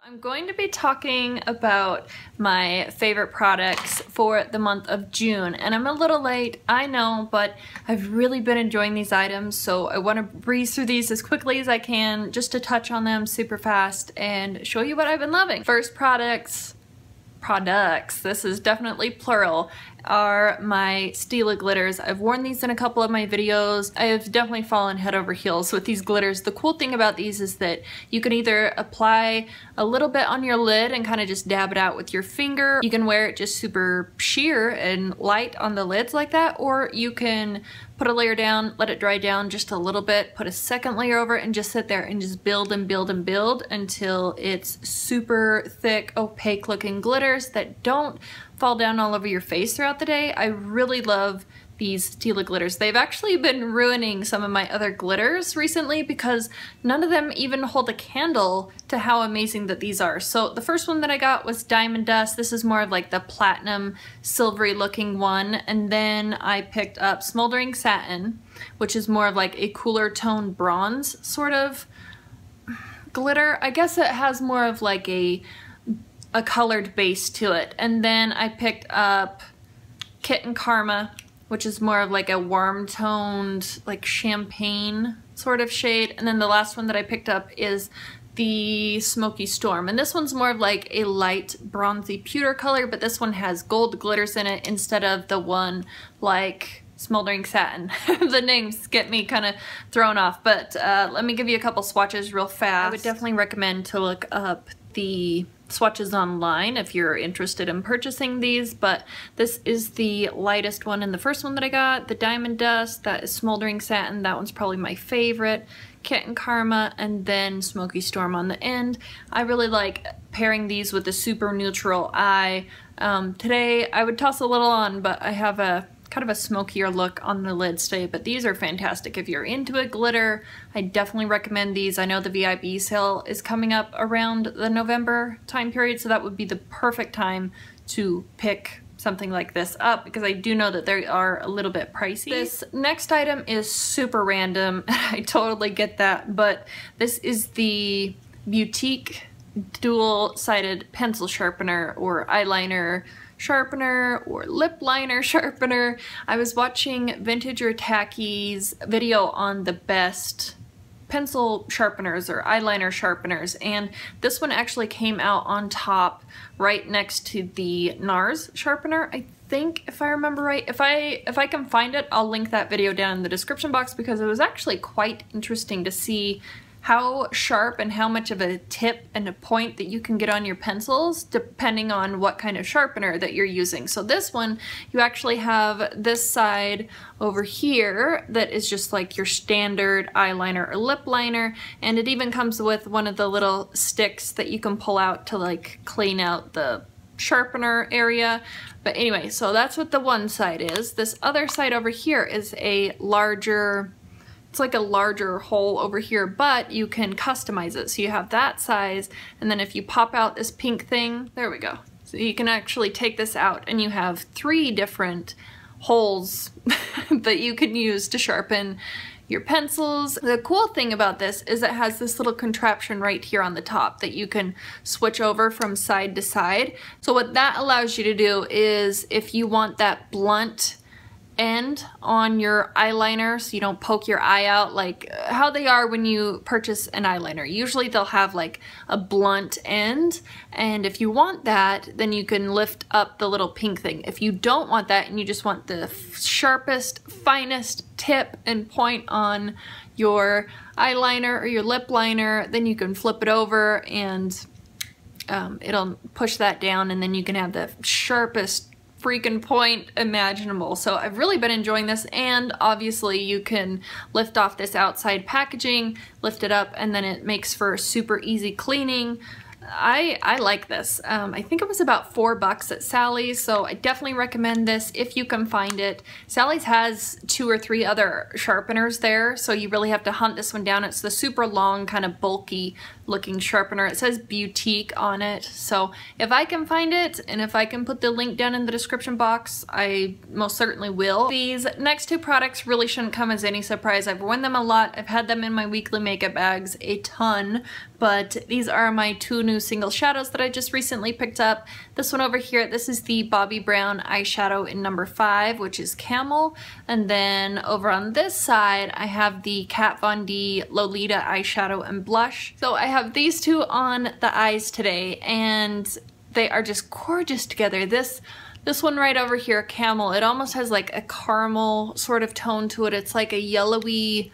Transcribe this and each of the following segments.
I'm going to be talking about my favorite products for the month of June, and I'm a little late, I know, but I've really been enjoying these items, so I want to breeze through these as quickly as I can just to touch on them super fast and show you what I've been loving. First products, this is definitely plural, are my Stila glitters. I've worn these in a couple of my videos. I have definitely fallen head over heels with these glitters. The cool thing about these is that you can either apply a little bit on your lid and kind of just dab it out with your finger. You can wear it just super sheer and light on the lids like that, or you can put a layer down, let it dry down just a little bit, put a second layer over it, and just sit there and just build and build and build until it's super thick, opaque looking glitters that don't fall down all over your face throughout the day. I really love these Stila glitters. They've actually been ruining some of my other glitters recently because none of them even hold a candle to how amazing that these are. So the first one that I got was Diamond Dust. This is more of like the platinum silvery looking one. And then I picked up Smoldering Satin, which is more of like a cooler tone bronze sort of glitter. I guess it has more of like a colored base to it. And then I picked up Kitten Karma, which is more of like a warm toned, like champagne sort of shade. And then the last one that I picked up is the Smoky Storm. And this one's more of like a light bronzy pewter color, but this one has gold glitters in it instead of the one like Smoldering Satin. The names get me kind of thrown off, but let me give you a couple swatches real fast. I would definitely recommend to look up the swatches online if you're interested in purchasing these, but this is the lightest one and the first one that I got, the Diamond Dust. That is Smoldering Satin. That one's probably my favorite. Kitten Karma, and then Smoky Storm on the end. I really like pairing these with a super neutral eye. Today I would toss a little on, but I have a kind of a smokier look on the lids today, but these are fantastic. If you're into a glitter, I definitely recommend these. I know the VIB sale is coming up around the November time period, so that would be the perfect time to pick something like this up because I do know that they are a little bit pricey. This next item is super random, I totally get that, but this is the Boutique dual-sided pencil sharpener or eyeliner sharpener or lip liner sharpener. I was watching Vintage or Tacky's video on the best pencil sharpeners or eyeliner sharpeners, and this one actually came out on top right next to the NARS sharpener, I think, if I remember right. If I can find it, I'll link that video down in the description box because it was actually quite interesting to see how sharp and how much of a tip and a point that you can get on your pencils depending on what kind of sharpener that you're using. So this one, you actually have this side over here that is just like your standard eyeliner or lip liner, and it even comes with one of the little sticks that you can pull out to like clean out the sharpener area. But anyway, so that's what the one side is. This other side over here is a larger, it's like a larger hole over here, but you can customize it. So you have that size, and then if you pop out this pink thing, there we go. So you can actually take this out and you have 3 different holes that you can use to sharpen your pencils. The cool thing about this is it has this little contraption right here on the top that you can switch over from side to side. So what that allows you to do is if you want that blunt end on your eyeliner so you don't poke your eye out like how they are when you purchase an eyeliner. Usually they'll have like a blunt end, and if you want that then you can lift up the little pink thing. If you don't want that and you just want the sharpest, finest tip and point on your eyeliner or your lip liner, then you can flip it over and it'll push that down, and then you can have the sharpest freaking point imaginable. So I've really been enjoying this, and obviously you can lift off this outside packaging, lift it up, and then it makes for super easy cleaning. I like this. I think it was about $4 at Sally's, so I definitely recommend this if you can find it. Sally's has 2 or 3 other sharpeners there, so you really have to hunt this one down. It's the super long, kind of bulky looking sharpener. It says Boutique on it, so if I can find it and if I can put the link down in the description box, I most certainly will. These next 2 products really shouldn't come as any surprise. I've worn them a lot. I've had them in my weekly makeup bags a ton, but these are my 2 new new single shadows that I just recently picked up. This one over here, this is the Bobbi Brown eyeshadow in number 5, which is Camel. And then over on this side, I have the Kat Von D Lolita eyeshadow and blush. So I have these two on the eyes today, and they are just gorgeous together. This one right over here, Camel, it almost has like a caramel sort of tone to it. It's like a yellowy,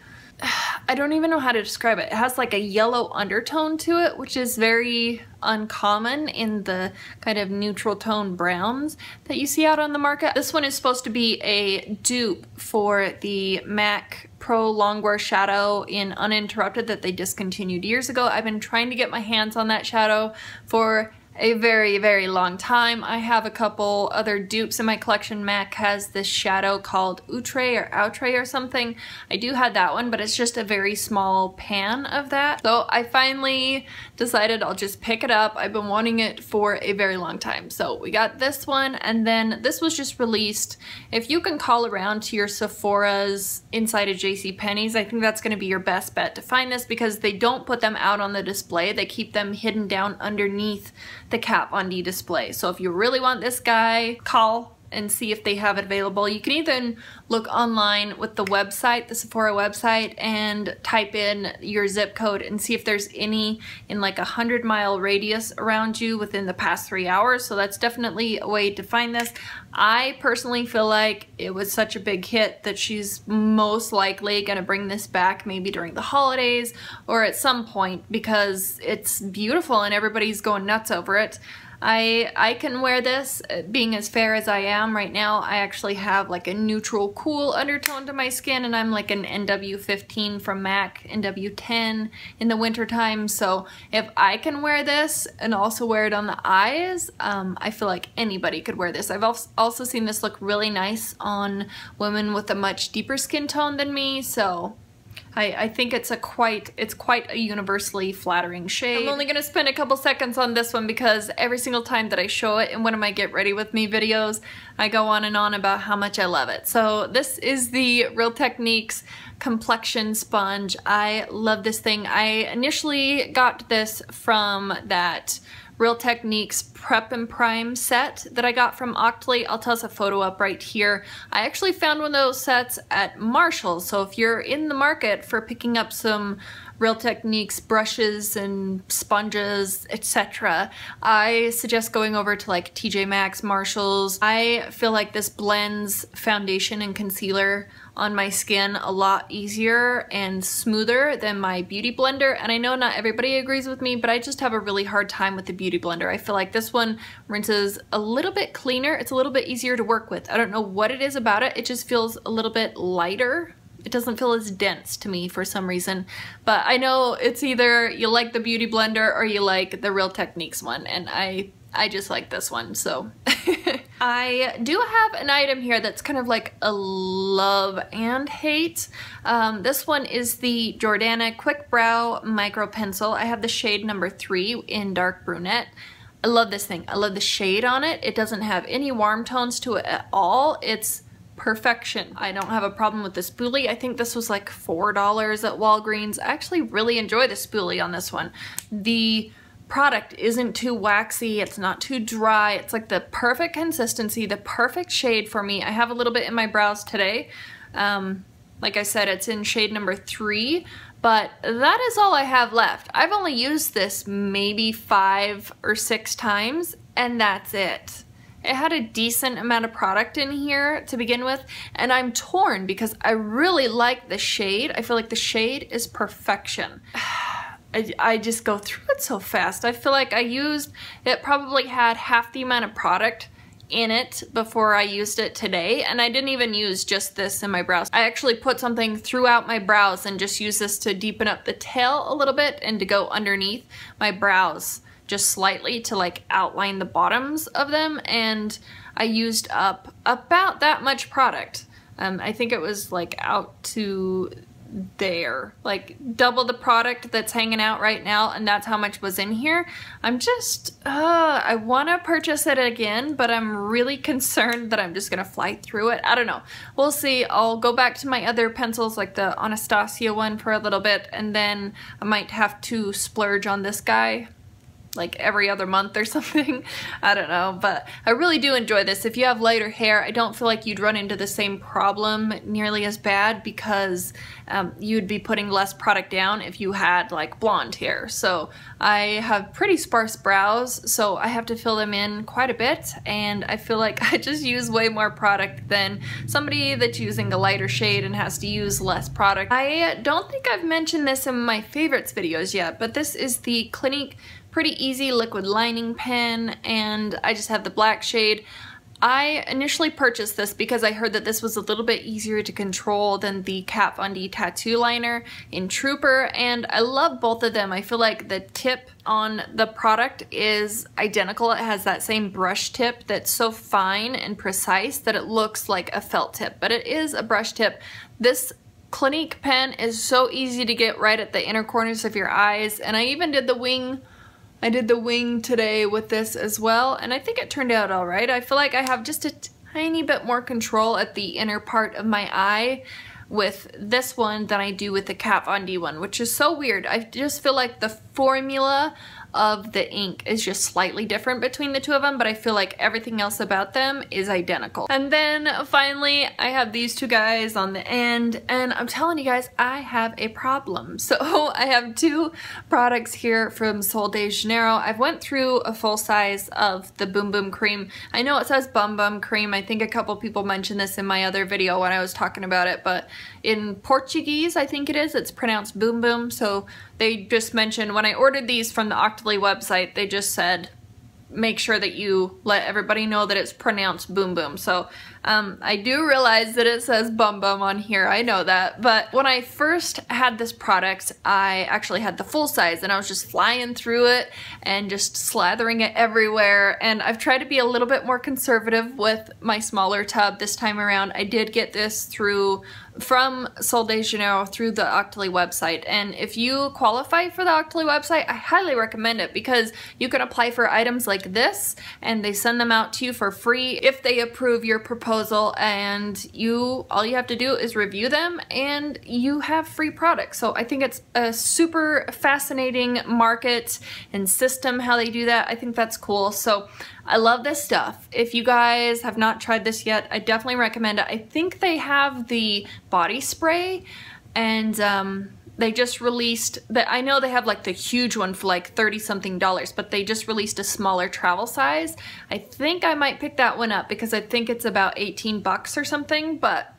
I don't even know how to describe it. It has like a yellow undertone to it, which is very uncommon in the kind of neutral tone browns that you see out on the market. This one is supposed to be a dupe for the MAC Pro Longwear shadow in Uninterrupted that they discontinued years ago. I've been trying to get my hands on that shadow for a very, very long time. I have a couple other dupes in my collection. MAC has this shadow called Outre or something. I do have that one, but it's just a very small pan of that. So I finally decided I'll just pick it up. I've been wanting it for a very long time. So we got this one, and then this was just released. If you can call around to your Sephora's inside of JCPenney's, I think that's gonna be your best bet to find this, because they don't put them out on the display. They keep them hidden down underneath the Kat Von D display. So if you really want this guy, call and see if they have it available. You can even look online with the website, the Sephora website, and type in your zip code and see if there's any in like a 100-mile radius around you within the past 3 hours. So that's definitely a way to find this. I personally feel like it was such a big hit that she's most likely gonna bring this back maybe during the holidays or at some point, because it's beautiful and everybody's going nuts over it. I can wear this, being as fair as I am right now. I actually have like a neutral cool undertone to my skin, and I'm like an NW15 from MAC, NW10 in the wintertime. So if I can wear this and also wear it on the eyes, I feel like anybody could wear this. I've also seen this look really nice on women with a much deeper skin tone than me, so I think it's quite a universally flattering shade. I'm only gonna spend a couple seconds on this one because every single time that I show it in one of my Get Ready With Me videos, I go on and on about how much I love it. So this is the Real Techniques Complexion Sponge. I love this thing. I initially got this from that Real Techniques Prep and Prime set that I got from Octoly. I'll toss a photo up right here. I actually found one of those sets at Marshall's, so if you're in the market for picking up some Real Techniques brushes and sponges, etc., I suggest going over to like TJ Maxx, Marshall's. I feel like this blends foundation and concealer on my skin a lot easier and smoother than my Beauty Blender, and I know not everybody agrees with me, but I just have a really hard time with the Beauty Blender. I feel like this one rinses a little bit cleaner. It's a little bit easier to work with. I don't know what it is about it. It just feels a little bit lighter. It doesn't feel as dense to me for some reason, but I know it's either you like the Beauty Blender or you like the Real Techniques one, and I just like this one, so. I do have an item here that's kind of like a love and hate. This one is the Jordana Quick Brow Micro Pencil. I have the shade number 3 in dark brunette. I love this thing. I love the shade on it. It doesn't have any warm tones to it at all. It's perfection. I don't have a problem with the spoolie. I think this was like $4 at Walgreens. I actually really enjoy the spoolie on this one. The product isn't too waxy, it's not too dry, it's like the perfect consistency, the perfect shade for me. I have a little bit in my brows today. Like I said, it's in shade number 3, but that is all I have left. I've only used this maybe 5 or 6 times, and that's it. It had a decent amount of product in here to begin with, and I'm torn because I really like the shade. I feel like the shade is perfection. I just go through it so fast. I feel like it probably had half the amount of product in it before I used it today, and I didn't even use just this in my brows. I actually put something throughout my brows and just used this to deepen up the tail a little bit and to go underneath my brows just slightly to like outline the bottoms of them, and I used up about that much product. I think it was like out to there, like double the product that's hanging out right now, and that's how much was in here. I'm just I want to purchase it again, but I'm really concerned that I'm just gonna fly through it. I don't know, we'll see. I'll go back to my other pencils, like the Anastasia one, for a little bit, and then I might have to splurge on this guy. like every other month or something. I don't know, but I really do enjoy this. If you have lighter hair, I don't feel like you'd run into the same problem nearly as bad because you'd be putting less product down if you had like blonde hair. So I have pretty sparse brows, so I have to fill them in quite a bit, and I feel like I just use way more product than somebody that's using a lighter shade and has to use less product. I don't think I've mentioned this in my favorites videos yet, but this is the Clinique Pretty Easy Liquid Lining Pen, and I just have the black shade. I initially purchased this because I heard that this was a little bit easier to control than the Kat Von D tattoo liner in Trooper, and I love both of them. I feel like the tip on the product is identical. It has that same brush tip that's so fine and precise that it looks like a felt tip, but it is a brush tip. This Clinique pen is so easy to get right at the inner corners of your eyes, and I even did the wing. I did the wing today with this as well, and I think it turned out all right. I feel like I have just a tiny bit more control at the inner part of my eye with this one than I do with the Kat Von D one, which is so weird. I just feel like the formula of the ink is just slightly different between the two of them, but I feel like everything else about them is identical. And then finally, I have these two guys on the end, and I'm telling you guys, I have a problem. So I have two products here from Sol de Janeiro. I've went through a full size of the Boom Boom Cream. I know it says Bum Bum Cream. I think a couple people mentioned this in my other video when I was talking about it, but in Portuguese, I think it is, it's pronounced Boom Boom. So they just mentioned, when I ordered these from the Octoly website, they just said, make sure that you let everybody know that it's pronounced Boom Boom. So I do realize that it says Bum Bum on here, I know that, but when I first had this product, I actually had the full size, and I was just flying through it and just slathering it everywhere, and I've tried to be a little bit more conservative with my smaller tub this time around. I did get this from Sol de Janeiro through the Octoly website, and if you qualify for the Octoly website, I highly recommend it because you can apply for items like this and they send them out to you for free if they approve your proposal, and all you have to do is review them and you have free products. So I think it's a super fascinating market and system how they do that. I think that's cool. So I love this stuff. If you guys have not tried this yet, I definitely recommend it. I think they have the body spray, and they just released I know they have like the huge one for like $30-something, but they just released a smaller travel size. I think I might pick that one up because I think it's about 18 bucks or something, but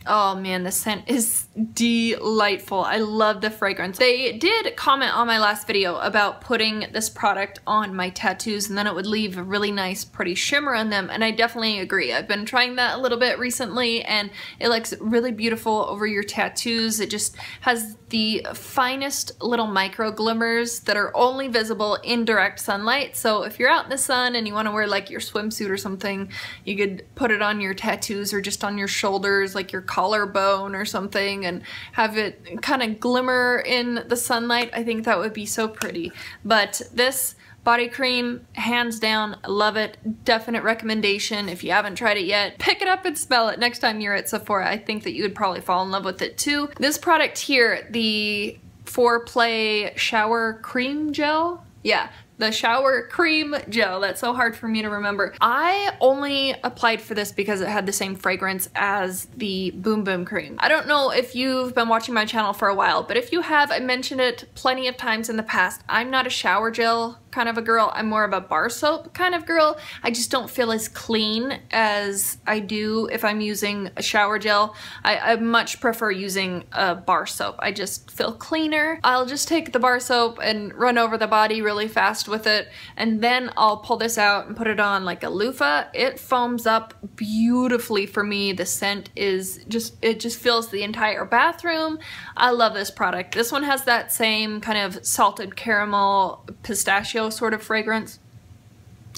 oh man, the scent is delightful. I love the fragrance. They did comment on my last video about putting this product on my tattoos and then it would leave a really nice pretty shimmer on them, and I definitely agree. I've been trying that a little bit recently and it looks really beautiful over your tattoos. It just has the finest little micro glimmers that are only visible in direct sunlight. So if you're out in the sun and you want to wear like your swimsuit or something, you could put it on your tattoos or just on your shoulders, like your collarbone or something, and have it kind of glimmer in the sunlight. I think that would be so pretty. But this body cream, hands down, love it. Definite recommendation. If you haven't tried it yet, pick it up and smell it next time you're at Sephora. I think that you would probably fall in love with it too. This product here, the Foreplay Shower Cream Gel. Yeah, the shower cream gel. That's so hard for me to remember. I only applied for this because it had the same fragrance as the Boom Boom Cream. I don't know if you've been watching my channel for a while, but if you have, I mentioned it plenty of times in the past. I'm not a shower gel kind of a girl. I'm more of a bar soap kind of girl. I just don't feel as clean as I do if I'm using a shower gel. I much prefer using a bar soap. I just feel cleaner. I'll just take the bar soap and run over the body really fast with it, and then I'll pull this out and put it on like a loofah. It foams up beautifully for me. The scent is it just fills the entire bathroom. I love this product. This one has that same kind of salted caramel pistachio sort of fragrance.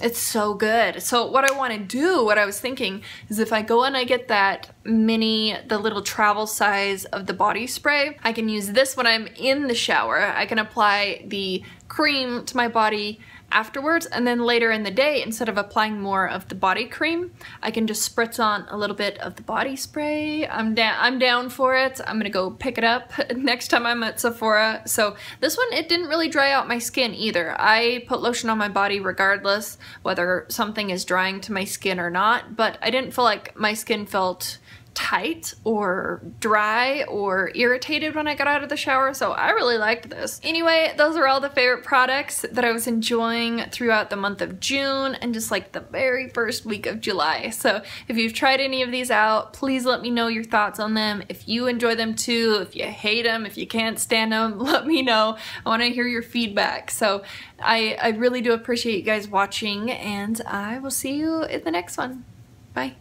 It's so good. So what I want to do, what I was thinking, is if I go and I get that the little travel size of the body spray, I can use this when I'm in the shower. I can apply the cream to my body afterwards, and then later in the day, instead of applying more of the body cream, I can just spritz on a little bit of the body spray. I'm down for it. I'm gonna go pick it up next time I'm at Sephora. So this one, it didn't really dry out my skin either. I put lotion on my body regardless whether something is drying to my skin or not, but I didn't feel like my skin felt tight or dry or irritated when I got out of the shower, so I really liked this. Anyway, those are all the favorite products that I was enjoying throughout the month of June and just like the very first week of July. So if you've tried any of these out, please let me know your thoughts on them. If you enjoy them too, if you hate them, if you can't stand them, let me know. I want to hear your feedback. So I really do appreciate you guys watching, and I will see you in the next one. Bye.